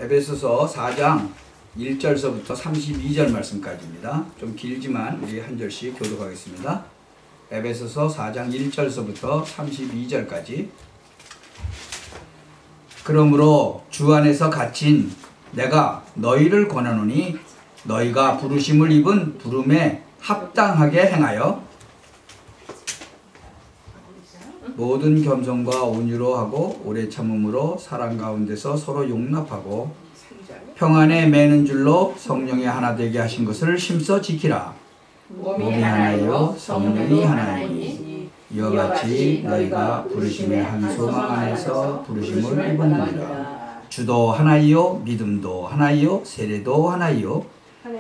에베소서 4장 1절서부터 32절 말씀까지입니다. 좀 길지만 우리 한 절씩 교독하겠습니다. 에베소서 4장 1절서부터 32절까지. 그러므로 주 안에서 갇힌 내가 너희를 권하노니 너희가 부르심을 입은 부름에 합당하게 행하여 모든 겸손과 온유로 하고 오래 참음으로 사랑 가운데서 서로 용납하고 평안에 매는 줄로 성령이 하나 되게 하신 것을 힘써 지키라. 몸이 하나요 성령이 하나이니 이와 같이 너희가 부르심의 한 소망 안에서 부르심을 입었느니라. 주도 하나이요 믿음도 하나이요 세례도 하나이요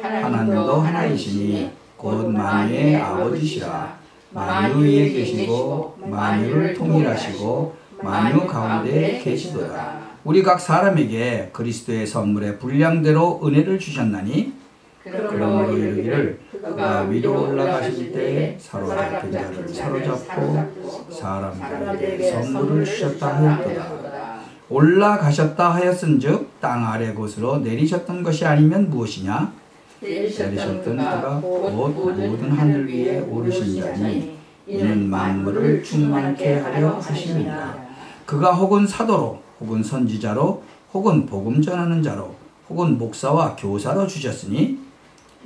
하나님도 하나이시니 곧 만유의 아버지시라. 만유 위에 계시고 만유를 통일하시고 만유 가운데 계시도다. 우리 각 사람에게 그리스도의 선물의 분량대로 은혜를 주셨나니 그러므로 이르기를 그가 위로 올라가실 때 사로잡힌 자를 사로잡고 사람들에게 선물을 주셨다 하였도다. 올라가셨다 하였은즉 땅 아래 곳으로 내리셨던 것이 아니면 무엇이냐? 내리셨던 그가 곧 모든 하늘 위에 오르신 자니 이는 만물을 충만케 하려 하심이니라. 그가 혹은 사도로 혹은 선지자로 혹은 복음 전하는 자로 혹은 목사와 교사로 주셨으니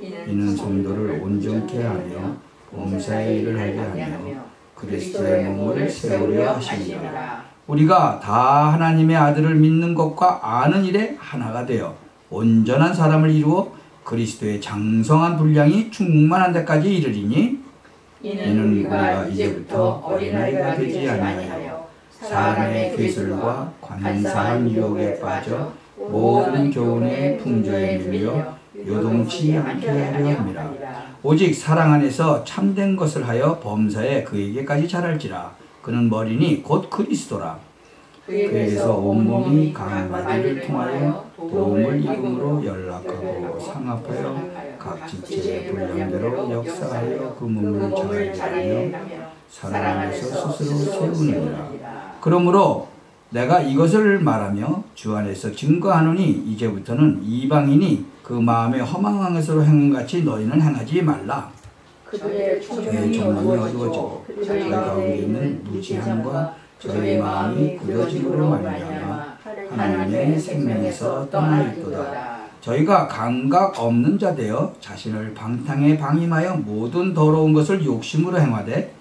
이는 성도를 온전케 하며 봉사의 일을 하게 하며 그리스도의 몸을 세우려 하심이라. 우리가 다 하나님의 아들을 믿는 것과 아는 일에 하나가 되어 온전한 사람을 이루어 그리스도의 장성한 분량이 충만한 데까지 이르리니 이는 우리가 이제부터 어린아이가 되지 아니하여 사람의 괴술과 관사한 유혹에 빠져 모든 교훈의 풍조에 밀려 요동치 않게 하려 함이라. 오직 사랑 안에서 참된 것을 하여 범사에 그에게까지 자랄지라. 그는 머리니 곧 그리스도라. 그에게서 온몸이 강한 바디를 통하여 도움을 입음으로 연락하고 상합하여 각 지체의 분량대로 역사하여 그 몸을 자라게 하며 사랑 안에서 스스로 세우느니라. 그러므로 내가 이것을 말하며 주 안에서 증거하노니 이제부터는 이방인이 그 마음에 허망한 것으로 행함같이 너희는 행하지 말라. 그들의 총명이 어두워지고 저희 가운데 있는 무지함과 저희 마음이 굳어짐으로 말미암아 하나님의 생명에서 떠나 있도다. 저희가 감각 없는 자 되어 자신을 방탕에 방임하여 모든 더러운 것을 욕심으로 행하되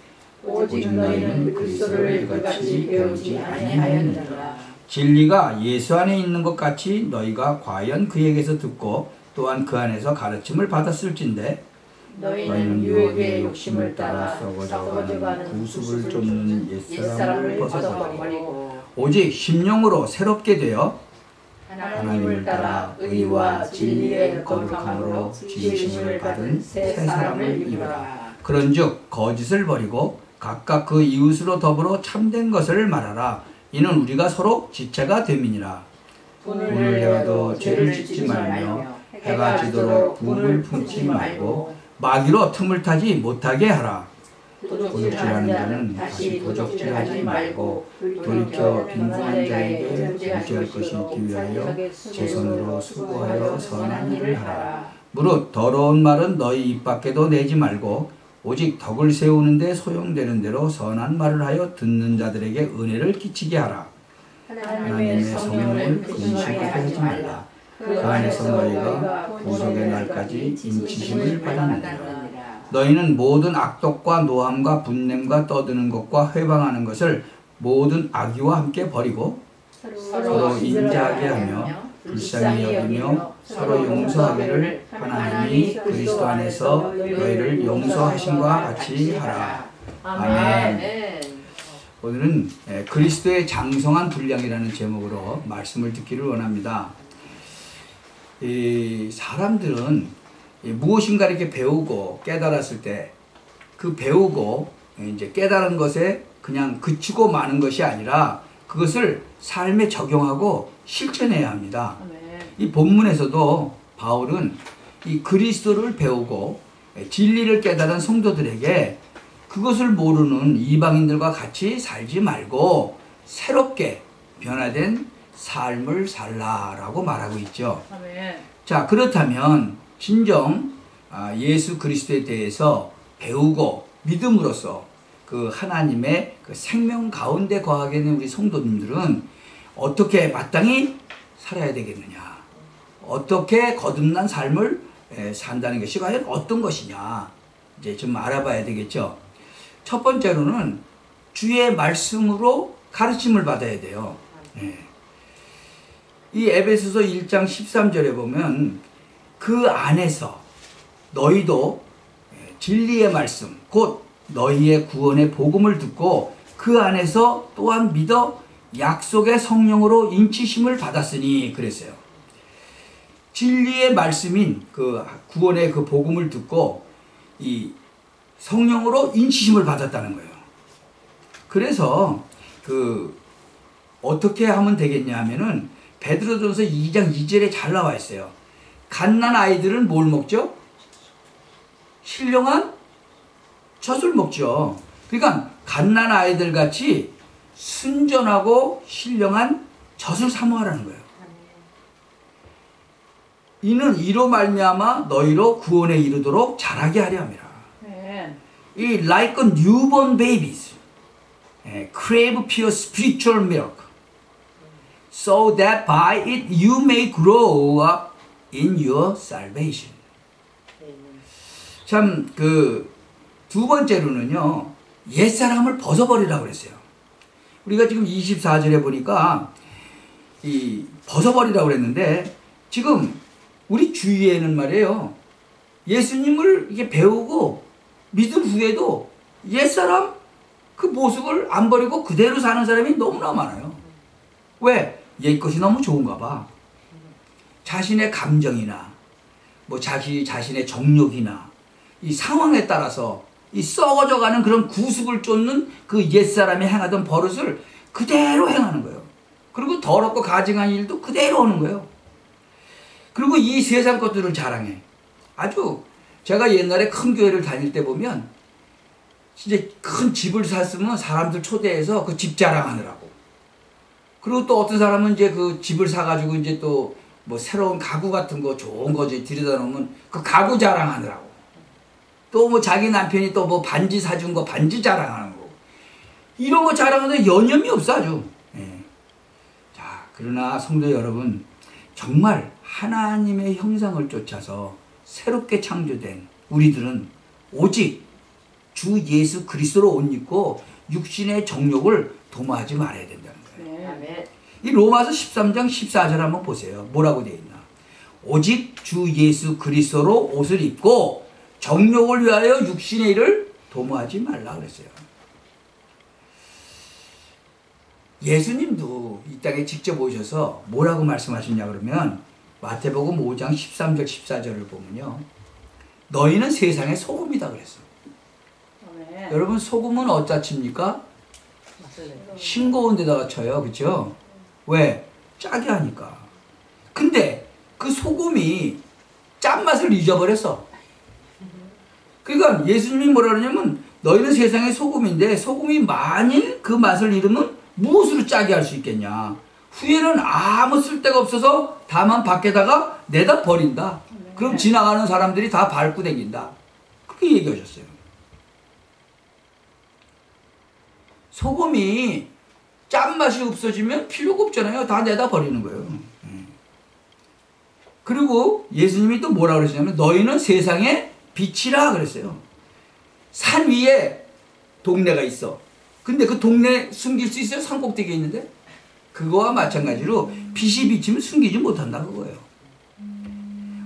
오직 너희는 그리스도를 이같이 배우지 아니하였느니라. 진리가 예수 안에 있는 것 같이 너희가 과연 그에게서 듣고 또한 그 안에서 가르침을 받았을진데 너희는 유혹의 욕심을 따라 썩어져가는 구습을 쫓는 옛사람을 벗어버리고 오직 심령으로 새롭게 되어 하나님을 따라 의와 진리의 거룩함으로 지으심을 받은 새 사람을 입으라. 그런즉 거짓을 버리고 각각 그 이웃으로 더불어 참된 것을 말하라. 이는 우리가 서로 지체가 됨이니라. 분을 내어도 죄를 짓지 말며 해가 지도록 붐을 품지 말고 마귀로 틈을 타지 못하게 하라. 도적질하는 자는 다시 도적질하지 말고 돌이켜 빈곤한 자에게 무지할 것이 있기 위하여 제 손으로 수고하여 선한 일을 하라. 무릇 더러운 말은 너희 입 밖에도 내지 말고 오직 덕을 세우는 데 소용되는 대로 선한 말을 하여 듣는 자들에게 은혜를 끼치게 하라. 하나님의 성령을 근심하게 하지 말라. 그 안에서 너희가 구속의 날까지 인치심을 받았느니라. 너희는 모든 악독과 노함과 분냄과 떠드는 것과 회방하는 것을 모든 악의와 함께 버리고 서로 인자하게 하며 불쌍히 여기며 서로 용서하기를 하나님이 그리스도 안에서 너희를 용서하심과 같이 하라. 아멘. 오늘은 그리스도의 장성한 분량이라는 제목으로 말씀을 듣기를 원합니다. 이 사람들은 무엇인가 이렇게 배우고 깨달았을 때 그 배우고 이제 깨달은 것에 그냥 그치고 마는 것이 아니라 그것을 삶에 적용하고 실천해야 합니다. 이 본문에서도 바울은 이 그리스도를 배우고 진리를 깨달은 성도들에게 그것을 모르는 이방인들과 같이 살지 말고 새롭게 변화된 삶을 살라라고 말하고 있죠. 아멘. 자, 그렇다면 진정 예수 그리스도에 대해서 배우고 믿음으로써 그 하나님의 그 생명 가운데 거하게 되는 우리 성도님들은 어떻게 마땅히 살아야 되겠느냐, 어떻게 거듭난 삶을 산다는 것이 과연 어떤 것이냐, 이제 좀 알아봐야 되겠죠. 첫 번째로는 주의 말씀으로 가르침을 받아야 돼요. 이 에베소서 1장 13절에 보면 그 안에서 너희도 진리의 말씀 곧 너희의 구원의 복음을 듣고 그 안에서 또한 믿어 약속의 성령으로 인치심을 받았으니 그랬어요. 진리의 말씀인 그 구원의 그 복음을 듣고 이 성령으로 인치심을 받았다는 거예요. 그래서 그 어떻게 하면 되겠냐 하면은 베드로전서 2장 2절에 잘 나와 있어요. 갓난 아이들은 뭘 먹죠? 신령한 젖을 먹죠. 그러니까 갓난 아이들 같이 순전하고 신령한 젖을 사모하라는 거예요. 이는 이로 말미암아 너희로 구원에 이르도록 자라게 하려 함이라. 이 like a newborn babies, crave pure spiritual milk, so that by it you may grow up in your salvation. 참 그 두 번째로는요, 옛사람을 벗어버리라고 그랬어요. 우리가 지금 24절에 보니까 이 벗어버리라고 그랬는데 지금 우리 주위에는 말이에요, 예수님을 이게 배우고 믿은 후에도 옛사람 그 모습을 안 버리고 그대로 사는 사람이 너무나 많아요. 왜? 옛것이 너무 좋은가 봐. 자신의 감정이나 뭐 자신의 정욕이나 이 상황에 따라서 이 썩어져가는 그런 구습을 쫓는 그 옛사람이 행하던 버릇을 그대로 행하는 거예요. 그리고 더럽고 가증한 일도 그대로 하는 거예요. 그리고 이 세상 것들을 자랑해. 아주 제가 옛날에 큰 교회를 다닐 때 보면 진짜 큰 집을 샀으면 사람들 초대해서 그 집 자랑하느라고. 그리고 또 어떤 사람은 이제 그 집을 사가지고 이제 또 뭐 새로운 가구 같은 거 좋은 거 이제 들여다 놓으면 그 가구 자랑하느라고. 또 뭐 자기 남편이 또 뭐 반지 사준 거 반지 자랑하는 거. 이런 거 자랑하는데 여념이 없어 아주. 자, 그러나 성도 여러분, 정말 하나님의 형상을 쫓아서 새롭게 창조된 우리들은 오직 주 예수 그리스도로 옷 입고 육신의 정욕을 도모하지 말아야 된다는 거예요. 네. 이 로마서 13장 14절 한번 보세요. 뭐라고 되어 있나? 오직 주 예수 그리스도로 옷을 입고 정욕을 위하여 육신의 일을 도모하지 말라 그랬어요. 예수님도 이 땅에 직접 오셔서 뭐라고 말씀하셨냐 그러면 마태복음 5장 13절 14절을 보면요, 너희는 세상의 소금이다 그랬어. 네. 여러분, 소금은 어디다 칩니까? 싱거운 데다가 쳐요. 그렇죠? 왜? 짜게 하니까. 근데 그 소금이 짠맛을 잊어버렸어. 그러니까 예수님이 뭐라 그러냐면 너희는 세상의 소금인데 소금이 만일 그 맛을 잃으면 무엇으로 짜게 할 수 있겠냐. 후에는 아무 쓸데가 없어서 다만 밖에다가 내다 버린다. 그럼 지나가는 사람들이 다 밟고 다닌다. 그렇게 얘기하셨어요. 소금이 짠맛이 없어지면 필요가 없잖아요. 다 내다 버리는 거예요. 그리고 예수님이 또 뭐라 그러시냐면 너희는 세상의 빛이라 그랬어요. 산 위에 동네가 있어. 근데 그 동네 숨길 수 있어요? 산 꼭대기에 있는데? 그거와 마찬가지로 빛이 비치면 숨기지 못한다 그거예요.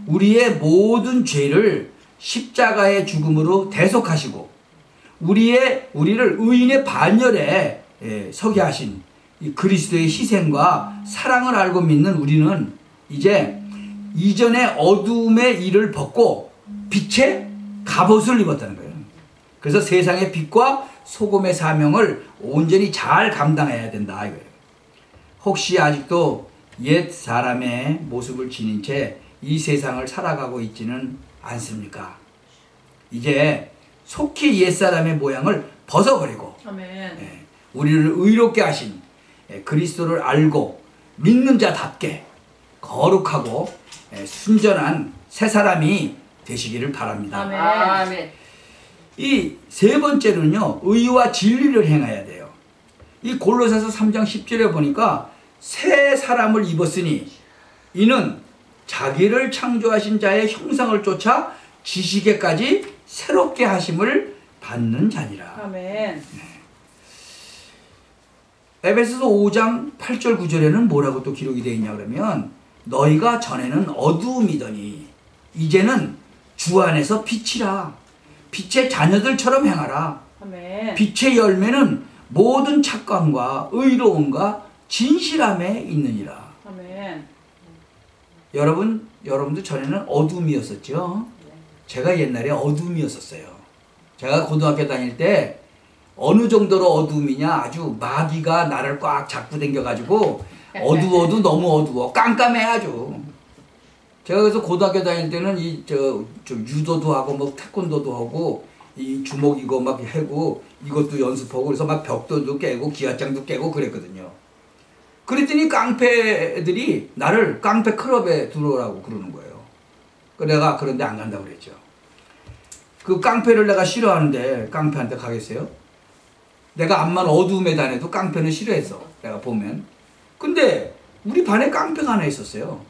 우리의 모든 죄를 십자가의 죽음으로 대속하시고 우리를 의인의 반열에 서게 하신 이 그리스도의 희생과 사랑을 알고 믿는 우리는 이제 이전의 어두움의 일을 벗고 빛의 갑옷을 입었다는 거예요. 그래서 세상의 빛과 소금의 사명을 온전히 잘 감당해야 된다 이거예요. 혹시 아직도 옛 사람의 모습을 지닌 채 이 세상을 살아가고 있지는 않습니까? 이제 속히 옛 사람의 모양을 벗어버리고 아멘. 우리를 의롭게 하신 그리스도를 알고 믿는 자답게 거룩하고 순전한 새 사람이 되시기를 바랍니다. 아멘. 이 세 번째는요, 의와 진리를 행해야 돼요. 이 골로새서 3장 10절에 보니까 새 사람을 입었으니 이는 자기를 창조하신 자의 형상을 쫓아 지식에까지 새롭게 하심을 받는 자니라. 아멘. 에베소서 5장 8절 9절에는 뭐라고 또 기록이 되어 있냐 그러면 너희가 전에는 어두움이더니 이제는 주 안에서 빛이라. 빛의 자녀들처럼 행하라. 아멘. 빛의 열매는 모든 착감과 의로움과 진실함에 있느니라. 아멘. 여러분도 전에는 어둠이었었죠. 제가 옛날에 어둠이었었어요. 제가 고등학교 다닐 때 어느 정도로 어둠이냐, 아주 마귀가 나를 꽉 잡고 댕겨가지고 어두워도 너무 어두워 깜깜해 아주. 제가 그래서 고등학교 다닐 때는 유도도 하고 뭐 태권도도 하고 이 주먹 이거 막 해고 이것도 연습하고 그래서 막 벽돌도 깨고 기와장도 깨고 그랬거든요. 그랬더니 깡패들이 나를 깡패 클럽에 들어오라고 그러는 거예요. 내가 그런데 안 간다고 그랬죠. 그 깡패를 내가 싫어하는데 깡패한테 가겠어요? 내가 암만 어두움에 다녀도 깡패는 싫어했어. 내가 보면. 근데 우리 반에 깡패가 하나 있었어요.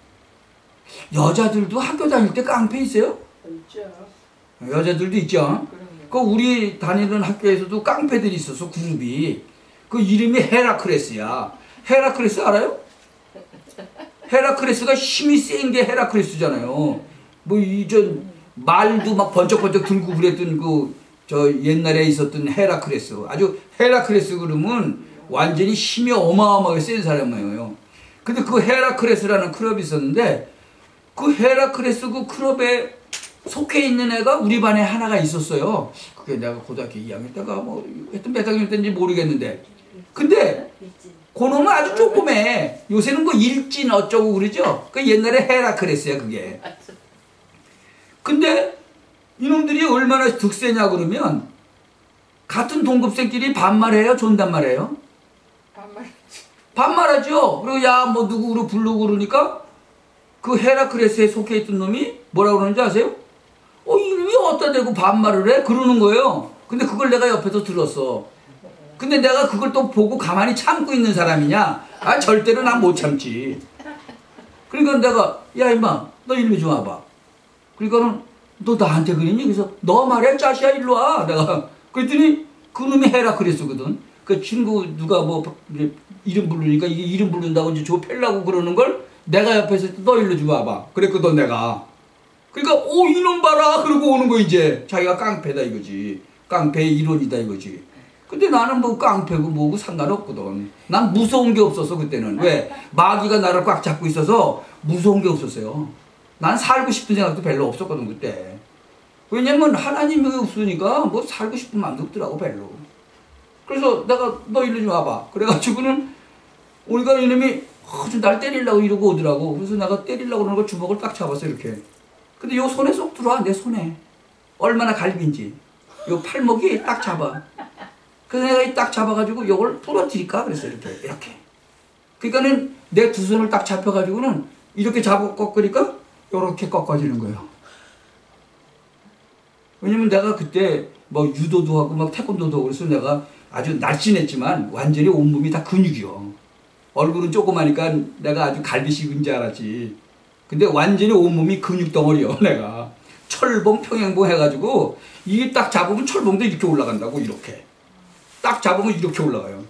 여자들도 학교 다닐 때 깡패 있어요? 있죠. 여자들도 있죠. 그 우리 다니는 학교에서도 깡패들이 있었어. 그룹이. 그 이름이 헤라클레스야. 헤라클레스 알아요? 헤라클레스가 힘이 센 게 헤라클레스잖아요. 뭐 이전 말도 막 번쩍번쩍 들고 그랬던 저 옛날에 있었던 헤라클레스. 아주 헤라클레스 그러면 완전히 힘이 어마어마하게 센 사람이에요. 근데 그 헤라클레스라는 클럽이 있었는데 그 헤라클레스 그 클럽에 속해 있는 애가 우리 반에 하나가 있었어요. 그게 내가 고등학교 2학년 때가 뭐 하여튼 몇 학년 때인지 모르겠는데 근데 그놈은 아주 조그매. 요새는 뭐 일진 어쩌고 그러죠. 그 옛날에 헤라클레스야 그게. 근데 이놈들이 얼마나 득세냐 그러면 같은 동급생끼리 반말해요? 존댓말해요? 반말하죠. 그리고 야 뭐 누구로 부르고 그러니까 그 헤라클레스에 속해 있던 놈이 뭐라고 그러는지 아세요? 이놈이 어디다 대고 반말을 해? 그러는 거예요. 근데 그걸 내가 옆에서 들었어. 근데 내가 그걸 또 보고 가만히 참고 있는 사람이냐? 절대로 난 못 참지. 그러니까 내가 야 임마 너 일로 좀 와봐. 그러니까는 너 나한테 그러니? 그래서 너 말이야 짜시야 일로 와. 내가 그랬더니 그놈이 헤라클레스거든. 그 친구 누가 뭐 이름 부르니까 이게 이름 부른다고 이제 좁혀려고 그러는 걸 내가 옆에서 너 일로 좀 와봐. 그랬거든 내가. 그러니까 이놈 봐라 그러고 오는 거 이제 자기가 깡패다 이거지. 깡패의 일원이다 이거지. 근데 나는 뭐 깡패고 뭐고 상관없거든. 난 무서운 게 없었어 그때는. 왜? 마귀가 나를 꽉 잡고 있어서 무서운 게 없었어요. 난 살고 싶은 생각도 별로 없었거든 그때. 왜냐면 하나님이 없으니까 뭐 살고 싶은 마음도 없더라고 별로. 그래서 내가 너 일로 좀 와봐. 그래가지고는 우리가 이놈이 날 때리려고 이러고 오더라고. 그래서 내가 때리려고 그러는 걸 주먹을 딱 잡았어 이렇게. 근데 요 손에 쏙 들어와 내 손에. 얼마나 갈비인지. 요 팔목이 딱 잡아. 그래서 내가 딱 잡아가지고 요걸 부러뜨릴까 그랬어 이렇게. 그러니까는 내 두 손을 딱 잡혀가지고는 이렇게 잡고 꺾으니까 요렇게 꺾어지는 거예요. 왜냐면 내가 그때 뭐 유도도 하고 막 태권도도 하고 그래서 내가 아주 날씬했지만 완전히 온몸이 다 근육이요. 얼굴은 조그마니까 내가 아주 갈비식인 줄 알았지. 근데 완전히 온몸이 근육 덩어리요 내가. 철봉 평행봉 해가지고 이게 딱 잡으면 철봉도 이렇게 올라간다고 이렇게. 딱 잡으면 이렇게 올라가요.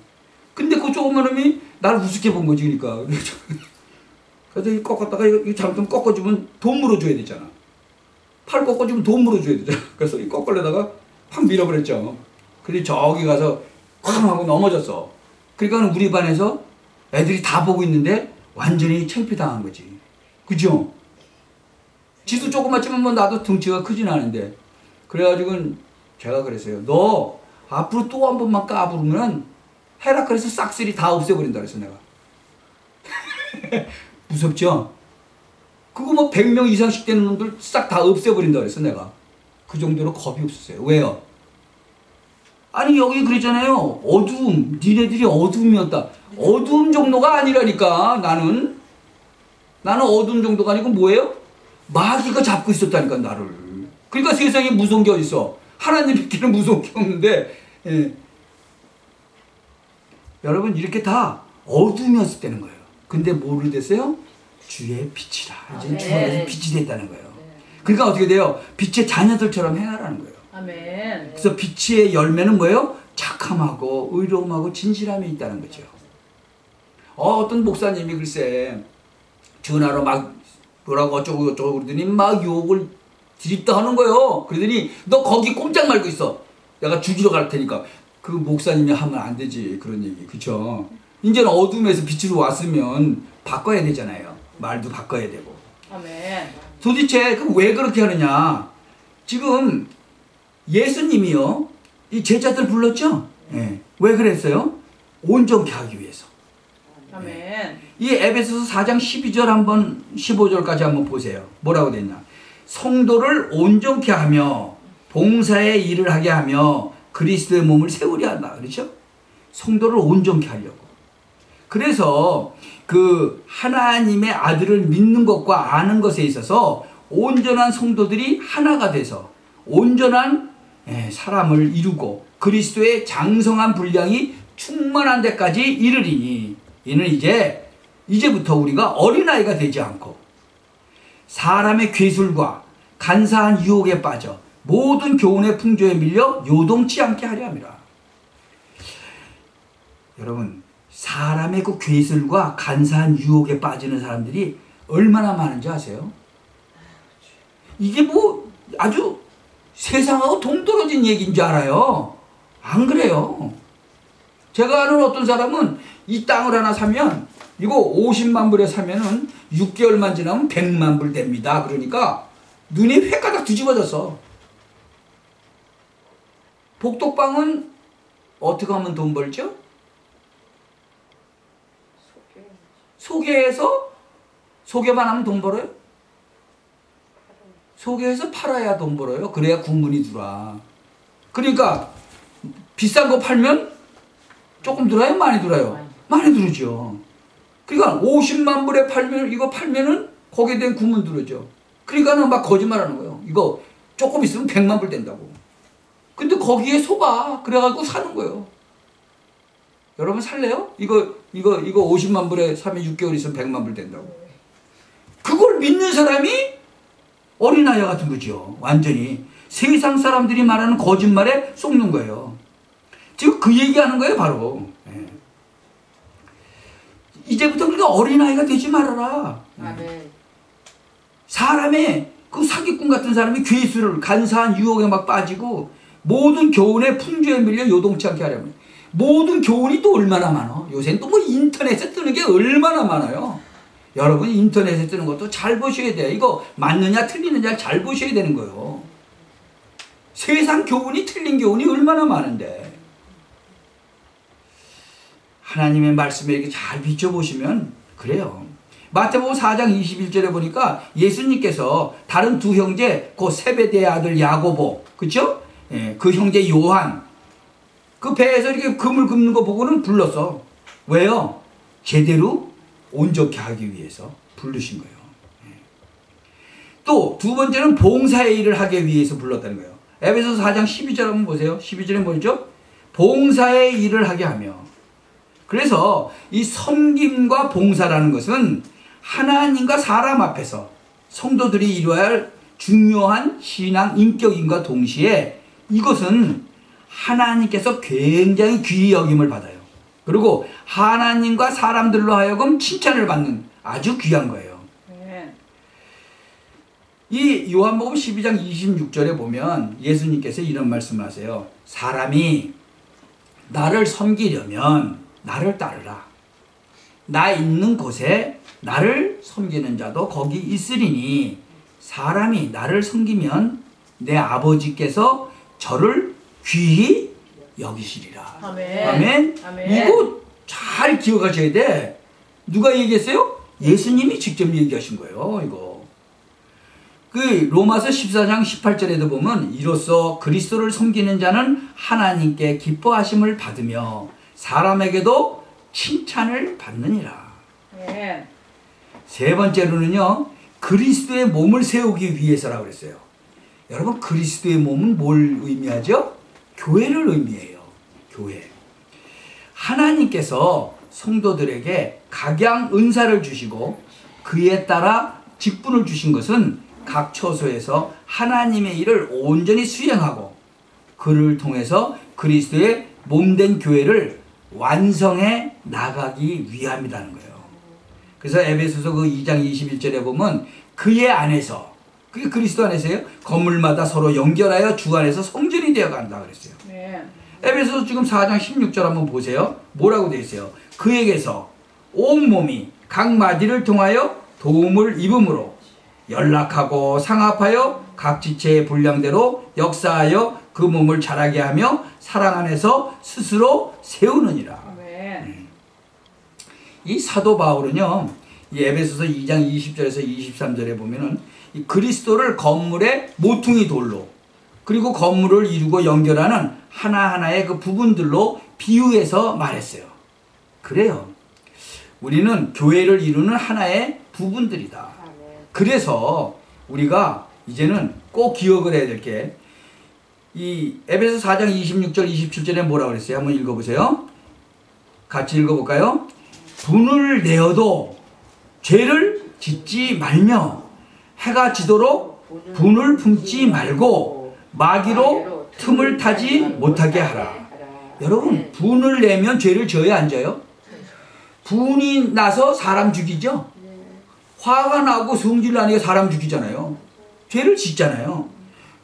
근데 그 조그만 놈이 나를 우습게 본 거지 그러니까. 그래서 이 꺾었다가 이거 잘못하면 꺾어주면 돈 물어줘야 되잖아. 팔 꺾어주면 돈 물어줘야 되잖아. 그래서 이 꺾으려다가 확 밀어버렸죠. 근데 저기 가서 쾅 하고 넘어졌어. 그러니까 우리 반에서 애들이 다 보고 있는데 완전히 창피당한 거지. 그죠? 지도 조그맣지만 뭐 나도 덩치가 크진 않은데. 그래가지고 제가 그랬어요. 너 앞으로 또 한 번만 까부르면 헤라클레스 싹쓸이 다 없애버린다 그랬어 내가. 무섭죠? 그거 뭐 100명 이상씩 되는 놈들 싹 다 없애버린다 그랬어 내가. 그 정도로 겁이 없었어요. 왜요? 아니 여기 그랬잖아요. 어두움, 니네들이 어두움이었다. 어두움 정도가 아니라니까. 나는 어두움 정도가 아니고 뭐예요? 마귀가 잡고 있었다니까 나를. 그러니까 세상에 무서운 게 어딨어. 하나님께는 무서운 게 없는데. 예. 여러분 이렇게 다 어둠이었을 때는 거예요. 근데 뭐를 됐어요? 주의 빛이라. 이제 주 안에서 빛이 됐다는 거예요. 그러니까 어떻게 돼요? 빛의 자녀들처럼 행하라는 거예요. 아멘. 그래서 빛의 열매는 뭐예요? 착함하고 의로움하고 진실함이 있다는 거죠. 어떤 목사님이 글쎄 전화로 막 뭐라고 어쩌고 저쩌고 그러더니 막 욕을 드립다 하는 거예요. 그러더니 너 거기 꼼짝 말고 있어. 내가 죽이러 갈 테니까. 그 목사님이 하면 안 되지 그런 얘기. 그쵸? 이제는 어둠에서 빛으로 왔으면 바꿔야 되잖아요. 말도 바꿔야 되고. 아멘. 도대체 왜 그렇게 하느냐? 지금 예수님이요 이 제자들 불렀죠? 예. 왜 그랬어요? 온전케 하기 위해서. 아멘. 이 에베소서 4장 12절 한번 15절까지 한번 보세요. 뭐라고 됐냐? 성도를 온전케 하며 봉사의 일을 하게 하며 그리스도의 몸을 세우려 한다. 그렇죠? 성도를 온전케 하려고. 그래서 그 하나님의 아들을 믿는 것과 아는 것에 있어서 온전한 성도들이 하나가 돼서 온전한 사람을 이루고 그리스도의 장성한 분량이 충만한 데까지 이르리니 이는 이제부터 우리가 어린아이가 되지 않고 사람의 괴술과 간사한 유혹에 빠져 모든 교훈의 풍조에 밀려 요동치 않게 하려 함이라. 여러분 사람의 그 괴술과 간사한 유혹에 빠지는 사람들이 얼마나 많은지 아세요? 이게 뭐 아주 세상하고 동떨어진 얘기인 줄 알아요. 안 그래요. 제가 아는 어떤 사람은 이 땅을 하나 사면 이거 50만 불에 사면은 6개월만 지나면 100만 불 됩니다. 그러니까 눈이 횟가닥 뒤집어졌어. 복덕방은 어떻게 하면 돈 벌죠? 소개해서 소개만 하면 돈 벌어요? 소개해서 팔아야 돈 벌어요. 그래야 구문이 들어와. 그러니까 비싼 거 팔면 조금 들어요? 많이 들어요? 많이 들어오죠. 그러니까 50만 불에 팔면 이거 팔면은 거기에 대한 구문 들어오죠. 그러니까는 막 거짓말하는 거예요. 이거 조금 있으면 100만 불 된다고. 근데 거기에 속아. 그래가지고 사는 거예요. 여러분 살래요? 이거 50만 불에 사면 6개월 있으면 100만 불 된다고. 그걸 믿는 사람이 어린아이 같은 거죠. 완전히. 세상 사람들이 말하는 거짓말에 속는 거예요. 지금 그 얘기하는 거예요, 바로. 예. 이제부터 그러니까 어린아이가 되지 말아라. 아멘. 사람의 그 사기꾼 같은 사람이 괴수를 간사한 유혹에 막 빠지고 모든 교훈의 풍조에 밀려 요동치 않게 하려면 모든 교훈이 또 얼마나 많아. 요새는 또 뭐 인터넷에 뜨는 게 얼마나 많아요. 여러분 인터넷에 뜨는 것도 잘 보셔야 돼요. 이거 맞느냐 틀리느냐 잘 보셔야 되는 거예요. 세상 교훈이 틀린 교훈이 얼마나 많은데 하나님의 말씀에 이렇게 잘 비춰보시면 그래요. 마태복음 4장 21절에 보니까 예수님께서 다른 두 형제 그 세베대의 아들 야고보 그쵸? 예, 그 형제 요한 그 배에서 이렇게 금을 굽는 거 보고는 불렀어. 왜요? 제대로 온전케 하기 위해서 부르신 거예요. 또 두 번째는 봉사의 일을 하기 위해서 불렀다는 거예요. 에베소서 4장 12절 한번 보세요. 12절에 뭐죠? 봉사의 일을 하게 하며. 그래서 이 섬김과 봉사라는 것은 하나님과 사람 앞에서 성도들이 이루어야 할 중요한 신앙 인격인과 동시에 이것은 하나님께서 굉장히 귀히 여김을 받아요. 그리고 하나님과 사람들로 하여금 칭찬을 받는 아주 귀한 거예요. 네. 이 요한복음 12장 26절에 보면 예수님께서 이런 말씀을 하세요. 사람이 나를 섬기려면 나를 따르라. 나 있는 곳에 나를 섬기는 자도 거기 있으리니 사람이 나를 섬기면 내 아버지께서 저를 귀히 여기시리라. 아멘. 아멘. 아멘. 이거 잘 기억하셔야 돼. 누가 얘기했어요? 예수님이 직접 얘기하신 거예요. 이거. 그 로마서 14장 18절에도 보면 이로써 그리스도를 섬기는 자는 하나님께 기뻐하심을 받으며 사람에게도 칭찬을 받느니라. 아멘. 세 번째로는요, 그리스도의 몸을 세우기 위해서라고 그랬어요. 여러분, 그리스도의 몸은 뭘 의미하죠? 교회를 의미해요. 교회. 하나님께서 성도들에게 각양 은사를 주시고 그에 따라 직분을 주신 것은 각 처소에서 하나님의 일을 온전히 수행하고 그를 통해서 그리스도의 몸된 교회를 완성해 나가기 위함이라는 거예요. 그래서 에베소서 그 2장 21절에 보면 그의 안에서, 그게 그리스도 안에서요, 건물마다 서로 연결하여 주 안에서 성전이 되어 간다 그랬어요. 네. 에베소서 지금 4장 16절 한번 보세요. 뭐라고 되어 있어요? 그에게서 온몸이 각 마디를 통하여 도움을 입음으로 연락하고 상합하여 각 지체의 분량대로 역사하여 그 몸을 자라게 하며 사랑 안에서 스스로 세우느니라. 아멘. 이 사도 바울은요, 이 에베소서 2장 20절에서 23절에 보면은 이 그리스도를 건물의 모퉁이 돌로, 그리고 건물을 이루고 연결하는 하나하나의 그 부분들로 비유해서 말했어요. 그래요. 우리는 교회를 이루는 하나의 부분들이다. 그래서 우리가 이제는 꼭 기억을 해야 될 게, 이 에베소 4장 26절 27절에 뭐라고 그랬어요? 한번 읽어보세요. 같이 읽어볼까요? 분을 내어도 죄를 짓지 말며 해가 지도록 분을 품지 말고 마귀로 틈을 타지 못하게 하라. 여러분, 분을 내면 죄를 져야 안 져요? 분이 나서 사람 죽이죠? 화가 나고 성질 나니까 사람 죽이잖아요. 죄를 짓잖아요.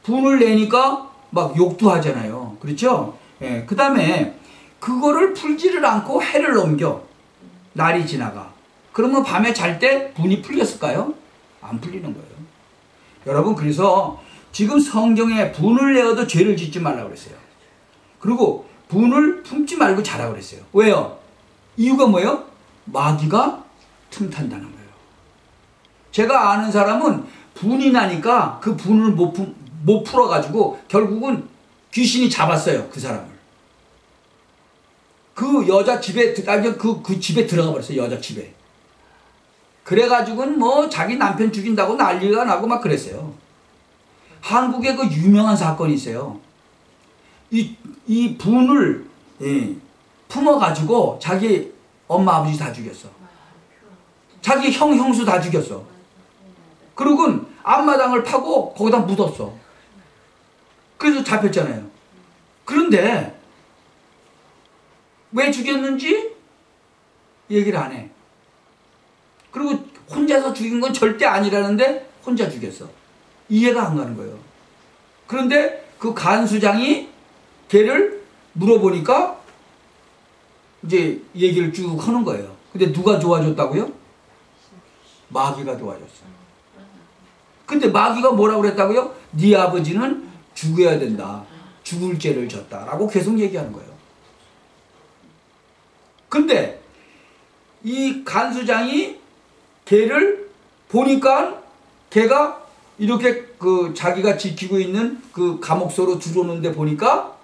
분을 내니까 막 욕도 하잖아요. 그렇죠? 예, 그 다음에 그거를 풀지를 않고 해를 넘겨. 날이 지나가. 그러면 밤에 잘 때 분이 풀렸을까요? 안 풀리는 거예요. 여러분, 그래서 지금 성경에 분을 내어도 죄를 짓지 말라고 그랬어요. 그리고 분을 품지 말고 자라고 그랬어요. 왜요? 이유가 뭐예요? 마귀가 틈탄다는 거예요. 제가 아는 사람은 분이 나니까 그 분을 못 풀어가지고 결국은 귀신이 잡았어요. 그 사람을. 그 여자 집에, 그 집에 들어가 버렸어요. 여자 집에. 그래가지고는 뭐 자기 남편 죽인다고 난리가 나고 막 그랬어요. 한국에 그 유명한 사건이 있어요. 이 분을, 예, 품어가지고 자기 엄마 아버지 다 죽였어. 자기 형수 다 죽였어. 그리고 앞마당을 파고 거기다 묻었어. 그래서 잡혔잖아요. 그런데 왜 죽였는지 얘기를 안 해. 그리고 혼자서 죽인 건 절대 아니라는데 혼자 죽였어. 이해가 안 가는 거예요. 그런데 그 간수장이 걔를 물어보니까 이제 얘기를 쭉 하는 거예요. 근데 누가 도와줬다고요? 마귀가 도와줬어. 근데 마귀가 뭐라고 그랬다고요? 네 아버지는 죽어야 된다. 죽을 죄를 졌다라고 계속 얘기하는 거예요. 근데 이 간수장이 걔를 보니까 걔가 이렇게 그 자기가 지키고 있는 그 감옥소로 들어오는데 보니까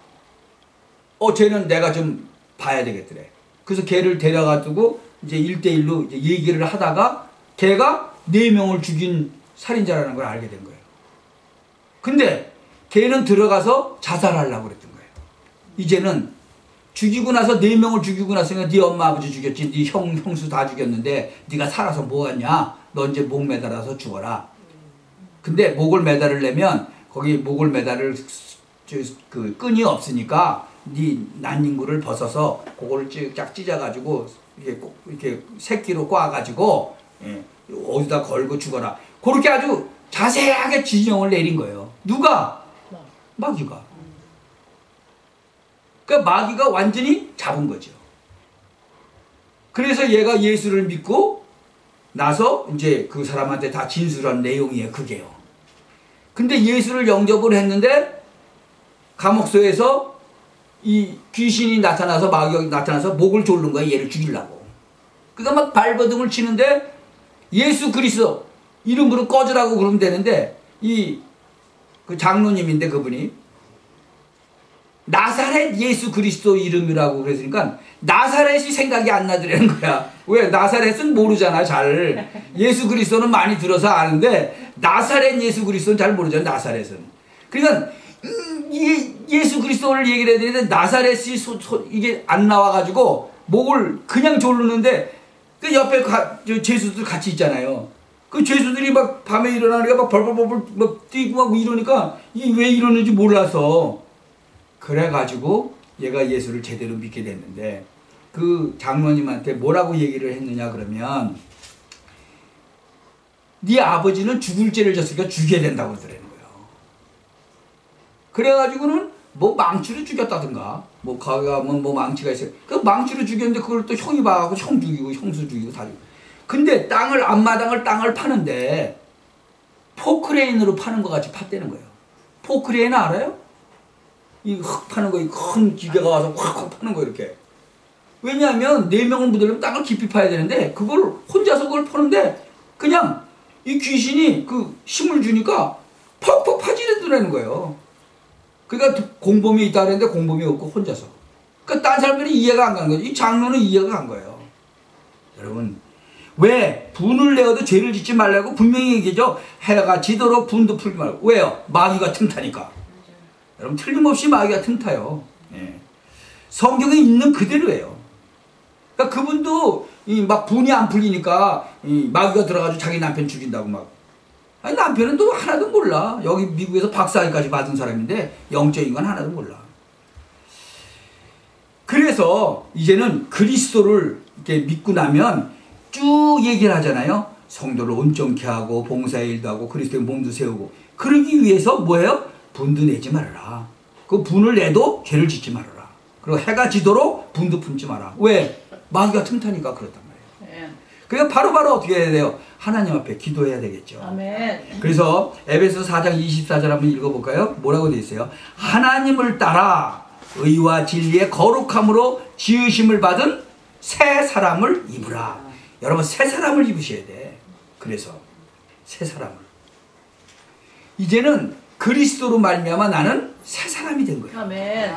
쟤는 내가 좀 봐야 되겠더래. 그래서 걔를 데려가지고 이제 1대1로 이제 얘기를 하다가 걔가 4명을 죽인 살인자라는 걸 알게 된 거예요. 근데 걔는 들어가서 자살하려고 그랬던 거예요. 이제는 죽이고 나서 4명을 죽이고 나서니까 네 엄마 아버지 죽였지, 네 형수 다 죽였는데 네가 살아서 뭐하냐? 너 이제 목 매달아서 죽어라. 근데 목을 매달으려면 거기 목을 매달을 그 끈이 없으니까 네 난닝구를 벗어서 그거를 쫙 찢어가지고 이렇게 새끼로 꽈가지고, 예, 어디다 걸고 죽어라. 그렇게 아주 자세하게 지령을 내린 거예요. 누가? 마귀가. 그러니까 마귀가 완전히 잡은 거죠. 그래서 얘가 예수를 믿고 나서 이제 그 사람한테 다 진술한 내용이에요. 그게요. 근데 예수를 영접을 했는데 감옥소에서 이 귀신이 나타나서, 마귀가 나타나서 목을 조르는 거야. 얘를 죽이려고. 그러니까 막 발버둥을 치는데 예수 그리스도 이름으로 꺼지라고 그러면 되는데 그 장로님인데 그분이 나사렛 예수 그리스도 이름이라고 그랬으니까 나사렛이 생각이 안 나더라는 거야. 왜? 나사렛은 모르잖아 잘. 예수 그리스도는 많이 들어서 아는데 나사렛 예수 그리스도는 잘 모르잖아 나사렛은. 그러니까 예수 그리스도를 얘기를 해야 되는데 나사렛이 이게 안 나와가지고 목을 그냥 조르는데 그 옆에 죄수들 같이 있잖아요. 그 죄수들이 막 밤에 일어나니까 막 벌벌벌벌 막 뛰고 하고 이러니까 왜 이러는지 몰라서 그래가지고 얘가 예수를 제대로 믿게 됐는데 그 장로님한테 뭐라고 얘기를 했느냐 그러면 네 아버지는 죽을 죄를 졌으니까 죽여야 된다고 그러더라는 거예요. 그래가지고는 뭐 망치로 죽였다든가 뭐 거기 가면 뭐 망치가 있어요. 그 망치로 죽였는데 그걸 또 형이 봐갖고 형 죽이고 형수 죽이고 다 죽이고. 근데 앞마당을 땅을 파는데 포크레인으로 파는 것 같이 팠다는 거예요. 포크레인 알아요? 이 흙 파는 거, 큰 기계가 와서 확 파는 거 이렇게. 왜냐하면 4명을 묻으려면 땅을 깊이 파야 되는데 그걸 혼자서 그걸 파는데 그냥 이 귀신이 그 힘을 주니까 퍽퍽 파지르더라는 거예요. 그러니까 공범이 있다 그랬는데 공범이 없고 혼자서. 그러니까 딴 사람들이 이해가 안 가는 거죠. 이 장로는 이해가 간 거예요. 여러분 왜 분을 내어도 죄를 짓지 말라고 분명히 얘기죠. 해가 지도록 분도 풀지 말고. 왜요? 마귀가 틈타니까. 여러분 틀림없이 마귀가 틈타요. 예. 성경에 있는 그대로예요. 그러니까 그분도 막 분이 안 풀리니까 마귀가 들어가지고 자기 남편 죽인다고 막. 아니 남편은 또 하나도 몰라. 여기 미국에서 박사학위까지 받은 사람인데 영적인 건 하나도 몰라. 그래서 이제는 그리스도를 이렇게 믿고 나면 쭉 얘기를 하잖아요. 성도를 온전케 하고 봉사의 일도 하고 그리스도의 몸도 세우고. 그러기 위해서 뭐예요? 분도 내지 말아라. 그 분을 내도 죄를 짓지 말아라. 그리고 해가 지도록 분도 품지 마라. 왜? 마귀가 틈타니까 그렇단 말이에요. 네. 그러니까 바로바로 어떻게 해야 돼요? 하나님 앞에 기도해야 되겠죠. 아멘. 그래서 에베소 4장 24절 한번 읽어볼까요? 뭐라고 되어 있어요? 하나님을 따라 의와 진리의 거룩함으로 지으심을 받은 새 사람을 입으라. 여러분 새 사람을 입으셔야 돼. 그래서 새 사람을. 이제는 그리스도로 말미암아 나는 새 사람이 된 거예요. 아멘.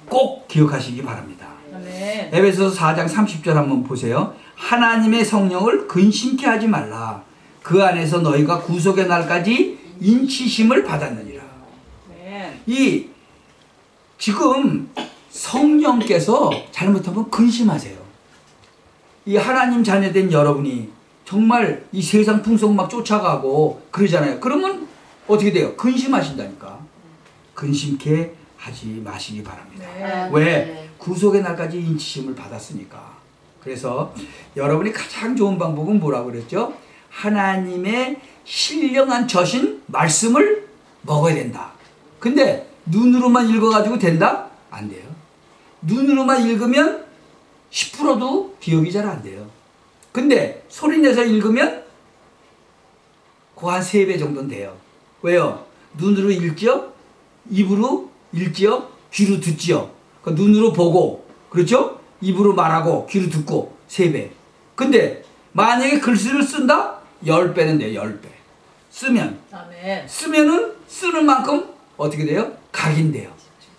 꼭 기억하시기 바랍니다. 아멘. 에베소서 4장 30절 한번 보세요. 하나님의 성령을 근심케 하지 말라. 그 안에서 너희가 구속의 날까지 인치심을 받았느니라. 이 지금 성령께서 잘못하면 근심하세요. 이 하나님 자녀된 여러분이 정말 이 세상 풍속 막 쫓아가고 그러잖아요. 그러면 어떻게 돼요? 근심하신다니까. 근심케 하지 마시기 바랍니다. 네. 왜? 구속의 날까지 인치심을 받았으니까. 그래서 여러분이 가장 좋은 방법은 뭐라고 그랬죠? 하나님의 신령한 저신 말씀을 먹어야 된다. 근데 눈으로만 읽어가지고 된다? 안 돼요. 눈으로만 읽으면 10%도 기억이 잘 안 돼요. 근데 소리내서 읽으면 그 한 3배 정도는 돼요. 왜요? 눈으로 읽지요? 입으로 읽지요? 귀로 듣지요? 그 눈으로 보고, 그렇죠? 입으로 말하고, 귀로 듣고, 3배. 근데 만약에 글씨를 쓴다? 10배는 돼요, 10배. 쓰면. 아멘. 쓰면은 쓰는 만큼 어떻게 돼요? 각인돼요.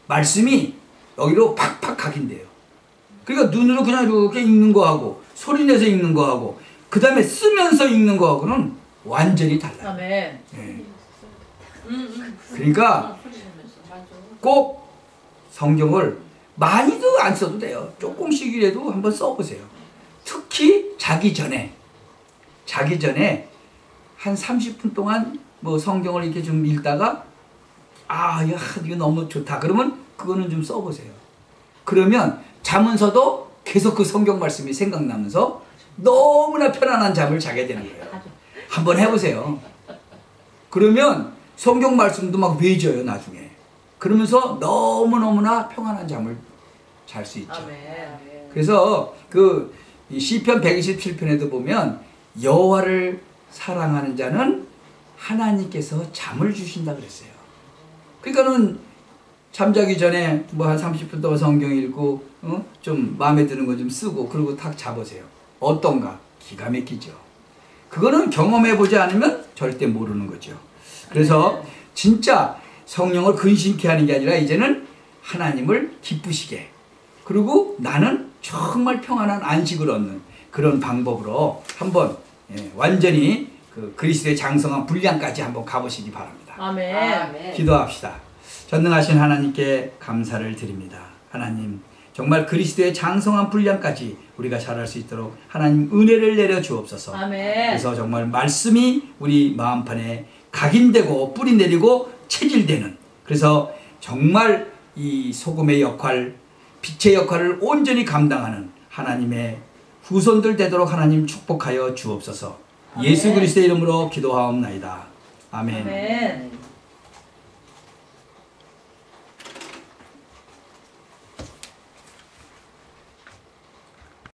말씀이 여기로 팍팍 각인돼요. 그러니까 눈으로 그냥 이렇게 읽는 거하고, 소리내서 읽는 거하고, 그 다음에 쓰면서 읽는 거하고는 완전히 달라요. 아멘. 네. 그러니까 꼭 성경을 많이도 안 써도 돼요. 조금씩이라도 한번 써보세요. 특히 자기 전에 한 30분 동안 뭐 성경을 이렇게 좀 읽다가 이거 너무 좋다. 그러면 그거는 좀 써보세요. 그러면 자면서도 계속 그 성경 말씀이 생각나면서 너무나 편안한 잠을 자게 되는 거예요. 한번 해보세요. 그러면 성경 말씀도 막 외져요 나중에. 그러면서 너무너무나 평안한 잠을 잘 수 있죠. 아멘. 그래서 그 시편 127편에도 보면 여호와를 사랑하는 자는 하나님께서 잠을 주신다 그랬어요. 그러니까는 잠자기 전에 뭐 한 30분 동안 성경 읽고 좀 마음에 드는 거 좀 쓰고 그리고 탁 자보세요. 어떤가? 기가 막히죠. 그거는 경험해보지 않으면 절대 모르는 거죠. 그래서 진짜 성령을 근심케 하는 게 아니라 이제는 하나님을 기쁘시게, 그리고 나는 정말 평안한 안식을 얻는 그런 방법으로 한번 완전히 그 그리스도의 장성한 분량까지 한번 가보시기 바랍니다. 아멘. 기도합시다. 전능하신 하나님께 감사를 드립니다. 하나님, 정말 그리스도의 장성한 분량까지 우리가 잘할 수 있도록 하나님 은혜를 내려 주옵소서. 아멘. 그래서 정말 말씀이 우리 마음판에 각인되고 뿌리 내리고 체질되는, 그래서 정말 이 소금의 역할, 빛의 역할을 온전히 감당하는 하나님의 후손들 되도록 하나님 축복하여 주옵소서. 예수 그리스도의 이름으로 기도하옵나이다. 아멘. 아멘.